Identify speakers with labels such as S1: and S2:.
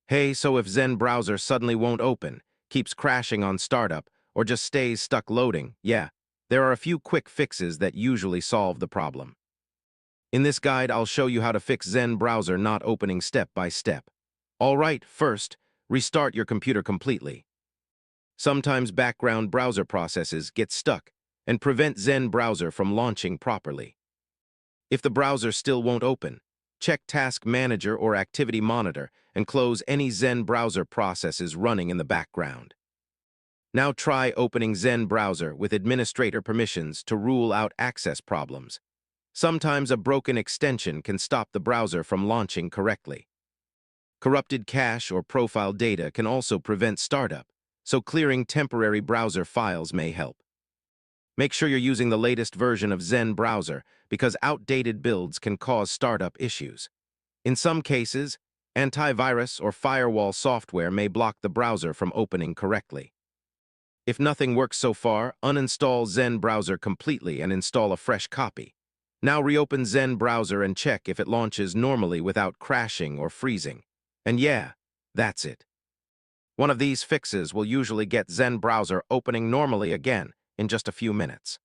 S1: Hey, so if Zen Browser suddenly won't open, keeps crashing on startup, or just stays stuck loading, yeah, there are a few quick fixes that usually solve the problem. In this guide, I'll show you how to fix Zen Browser not opening step by step. All right, first, restart your computer completely. Sometimes background browser processes get stuck and prevent Zen Browser from launching properly. If the browser still won't open, check Task Manager or Activity Monitor and close any Zen Browser processes running in the background. Now try opening Zen Browser with administrator permissions to rule out access problems. Sometimes a broken extension can stop the browser from launching correctly. Corrupted cache or profile data can also prevent startup, so clearing temporary browser files may help. Make sure you're using the latest version of Zen Browser because outdated builds can cause startup issues. In some cases, antivirus or firewall software may block the browser from opening correctly. If nothing works so far, uninstall Zen Browser completely and install a fresh copy. Now reopen Zen Browser and check if it launches normally without crashing or freezing. And yeah, that's it. One of these fixes will usually get Zen Browser opening normally again in just a few minutes.